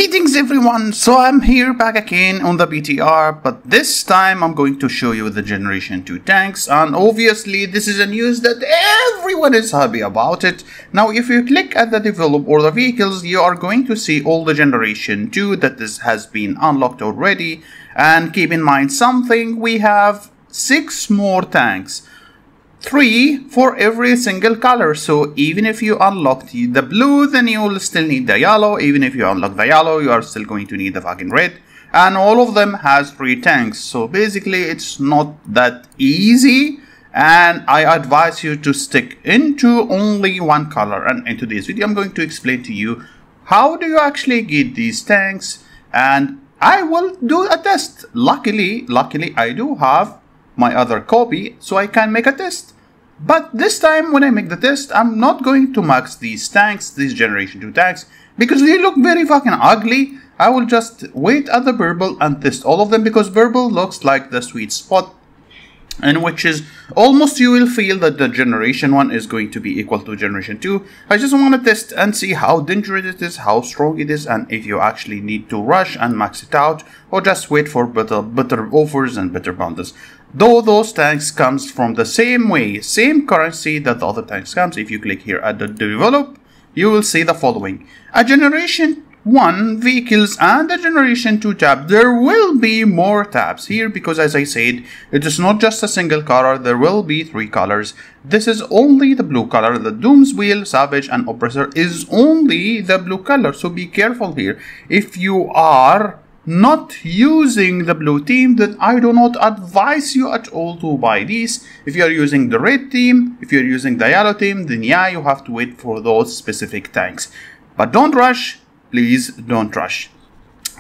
Greetings everyone, so I'm here back again on the BTR, but this time I'm going to show you the Generation 2 tanks, and obviously this is a news that everyone is happy about it. Now if you click at the develop or the vehicles, you are going to see all the Generation 2 that has been unlocked already, and keep in mind something, we have 6 more tanks. 3 for every single color, so even if you unlock the blue, then you will still need the yellow. Even if you unlock the yellow, you are still going to need the fucking red, and all of them has 3 tanks. So basically it's not that easy, and I advise you to stick into only one color. And in today's video I'm going to explain to you how do you actually get these tanks, and I will do a test. Luckily I do have my other copy, so I can make a test. But this time when I make the test, I'm not going to max these tanks, these Generation 2 tanks, because they look very fucking ugly. I will just wait at the purple and test all of them, because purple looks like the sweet spot, in which is almost you will feel that the Generation 1 is going to be equal to Generation 2. I just want to test and see how dangerous it is, how strong it is, and if you actually need to rush and max it out, or just wait for better offers and better bundles. Though those tanks comes from the same way, same currency that the other tanks comes. If you click here at the develop, you will see the following: a Generation 1 vehicles and a Generation 2 tab. There will be more tabs here, because as I said, it is not just a single color, there will be 3 colors. This is only the blue color. The Doom's Wheel, Savage and Oppressor is only the blue color, so be careful here. If you are not using the blue team, then I do not advise you at all to buy these. If you are using the red team, if you're using the yellow team, then yeah, you have to wait for those specific tanks. But don't rush, please don't rush.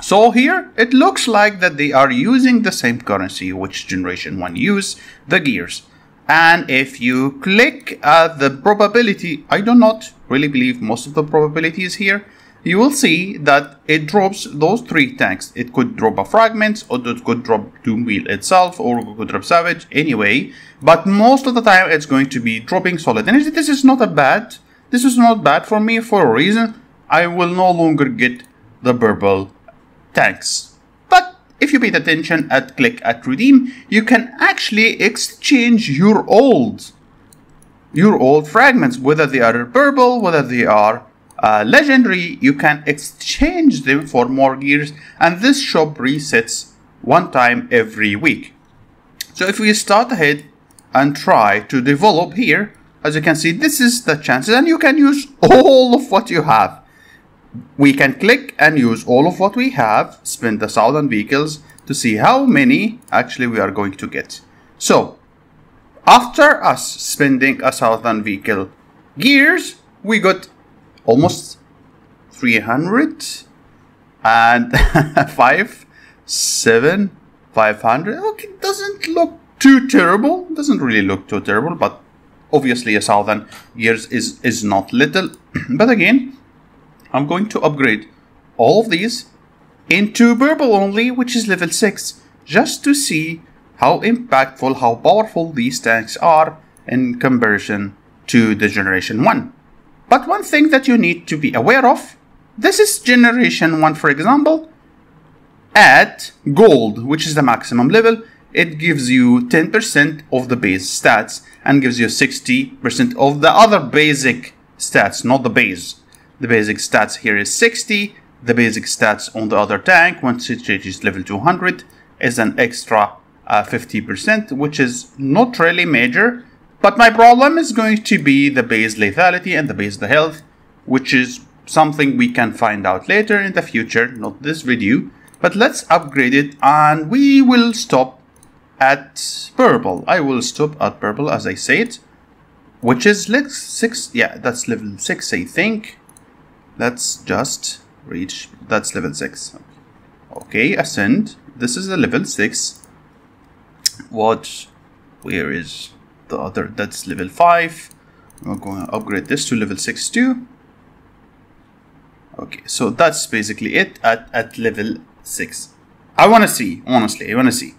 So here it looks like that they are using the same currency which Generation 1 use, the gears. And if you click at the probability, I do not really believe most of the probability is here, you will see that it drops those 3 tanks. It could drop a fragment, or it could drop Doom Wheel itself, or it could drop Savage, anyway. But most of the time it's going to be dropping solid energy. This is not bad for me, for a reason. I will no longer get the purple tanks. But if you paid attention at click at redeem, you can actually exchange your old fragments, whether they are purple, whether they are legendary. You can exchange them for more gears, and this shop resets one time every week. So if we start ahead and try to develop here, as you can see, this is the chances, and you can use all of what you have. We can click and use all of what we have, spend 1,000 vehicles to see how many actually we are going to get. So after us spending 1,000 vehicle gears, we got almost 300 and 500. Okay, doesn't look too terrible. Doesn't really look too terrible, but obviously 1,000 gears is not little. But again, I'm going to upgrade all of these into purple only, which is level 6, just to see how impactful, how powerful these tanks are in comparison to the Generation 1. But one thing that you need to be aware of, this is Generation 1, for example. At gold, which is the maximum level, it gives you 10% of the base stats and gives you 60% of the other basic stats, not the base. The basic stats here is 60. The basic stats on the other tank, once it reaches level 200, is an extra 50%, which is not really major. But my problem is going to be the base lethality and the base the health, which is something we can find out later in the future, not this video. But let's upgrade it, and we will stop at purple. I will stop at purple, as I said, which is level 6. Yeah, that's level 6, I think. Let's just reach, that's level 6. Okay, ascend. This is the level 6. Where is the other? That's level 5. We're going to upgrade this to level 6 too. Okay, so that's basically it at level 6. I want to see, honestly, I want to see.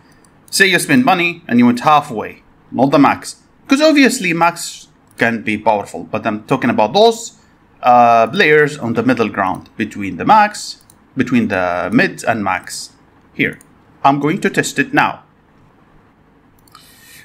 Say you spend money and you went halfway, not the max. Because obviously max can be powerful, but I'm talking about those players on the middle ground between the max between the mid and max. Here, I'm going to test it now.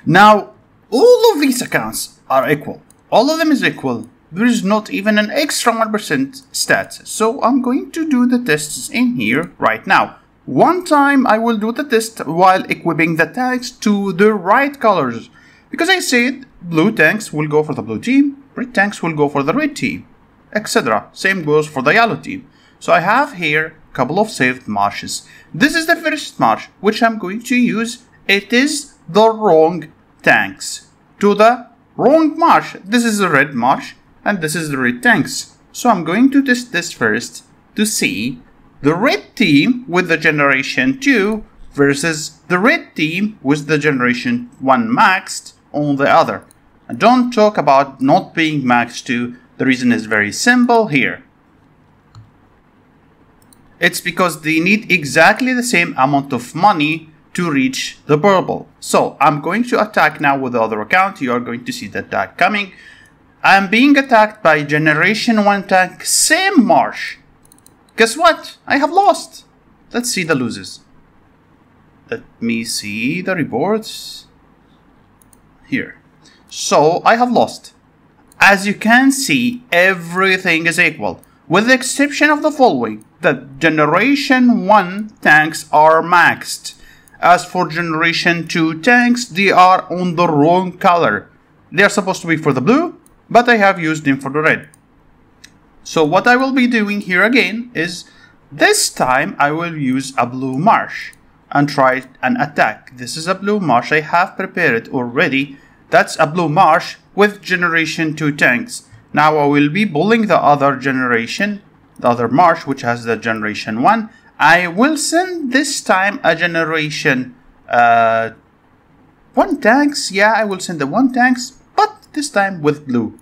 Now, all of these accounts are equal. All of them is equal. There is not even an extra 1% stat. So I'm going to do the tests in here right now. One time I will do the test while equipping the tanks to the right colors. Because I said blue tanks will go for the blue team, red tanks will go for the red team, etc. Same goes for the yellow team. So I have here a couple of saved marshes. This is the first marsh which I'm going to use. It is the wrong tanks to the wrong marsh. This is the red marsh and this is the red tanks. So I'm going to test this first to see the red team with the generation 2 versus the red team with the generation 1 maxed on the other. And don't talk about not being maxed 2. The reason is very simple here. It's because they need exactly the same amount of money to reach the purple. So I'm going to attack now with the other account. You are going to see the attack coming. I'm being attacked by generation 1 tank, same marsh. Guess what? I have lost. Let's see the losers. Let me see the reports. Here. So I have lost. As you can see, everything is equal. With the exception of the following. The generation 1 tanks are maxed. As for generation 2 tanks, they are on the wrong color. They are supposed to be for the blue, but I have used them for the red. So what I will be doing here again is, this time I will use a blue marsh and try an attack. This is a blue marsh I have prepared already. That's a blue marsh with generation 2 tanks. Now I will be bullying the other generation, the other marsh which has the generation 1. I will send this time a generation 1 tanks. Yeah, I will send the 1 tanks, but this time with blue.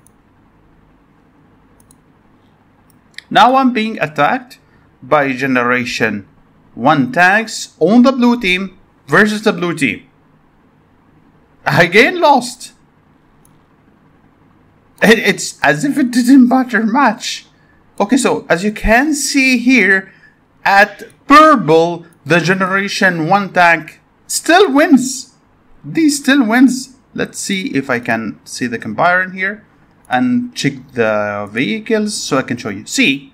Now I'm being attacked by generation 1 tanks on the blue team versus the blue team. Again lost. It's as if it didn't matter much. Okay, so as you can see here, at purple, the generation 1 tank still wins. He still wins. Let's see if I can see the compare in here and check the vehicles so I can show you. See,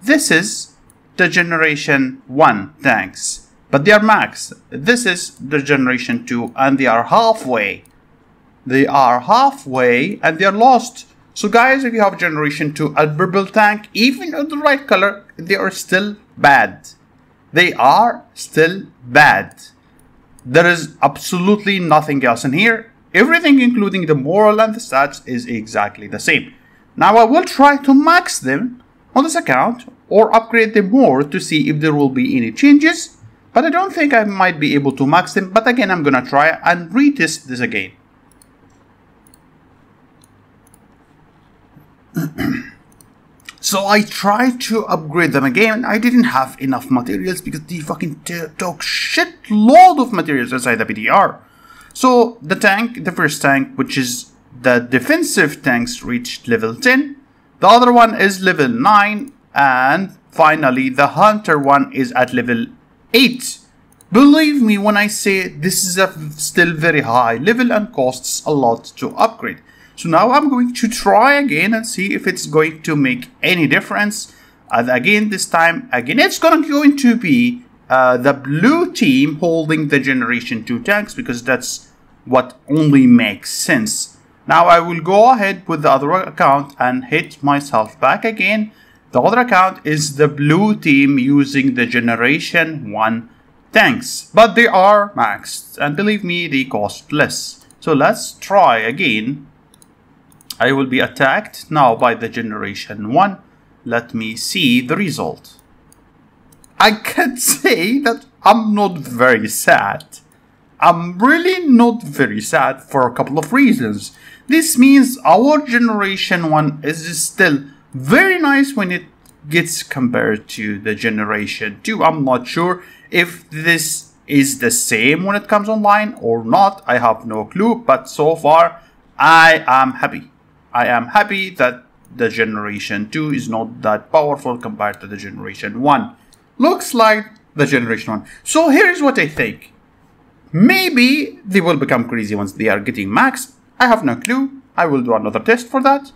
this is the generation 1 tanks, but they are max. This is the generation 2 and they are halfway. They are halfway and they are lost. So guys, if you have generation 2 a purple tank, even in the right color, they are still bad. They are still bad. There is absolutely nothing else in here. Everything including the moral and the stats is exactly the same. Now I will try to max them on this account or upgrade them more to see if there will be any changes. But I don't think I might be able to max them. But again, I'm gonna try and retest this again. So I tried to upgrade them again. I didn't have enough materials because they fucking took shitload of materials inside the PTR. So the tank, the first tank, which is the defensive tanks, reached level 10. The other one is level 9. And finally, the hunter one is at level 8. Believe me when I say this is a still very high level and costs a lot to upgrade. So now I'm going to try again and see if it's going to make any difference. And again, this time, it's going to be the blue team holding the generation 2 tanks because that's what only makes sense. Now I will go ahead with the other account and hit myself back again. The other account is the blue team using the generation 1 tanks, but they are maxed and believe me, they cost less. So let's try again. I will be attacked now by the generation 1. Let me see the result. I can say that I'm not very sad. I'm really not very sad for a couple of reasons. This means our generation 1 is still very nice when it gets compared to the generation 2. I'm not sure if this is the same when it comes online or not. I have no clue, but so far I am happy. I am happy that the generation 2 is not that powerful compared to the generation 1. looks like the Generation 1. So here's what I think. Maybe they will become crazy once they are getting max. I have no clue. I will do another test for that.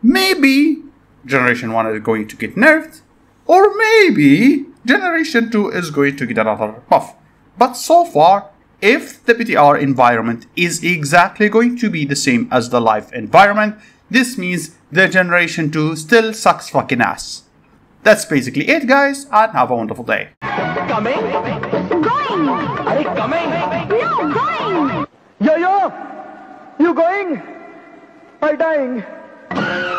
Maybe Generation 1 is going to get nerfed. Or maybe Generation 2 is going to get another buff. But so far, if the BTR environment is exactly going to be the same as the live environment, this means the Generation 2 still sucks fucking ass. That's basically it, guys, and have a wonderful day. Coming? Going! Are you coming? No, going! Yo-yo! You going? I'm dying.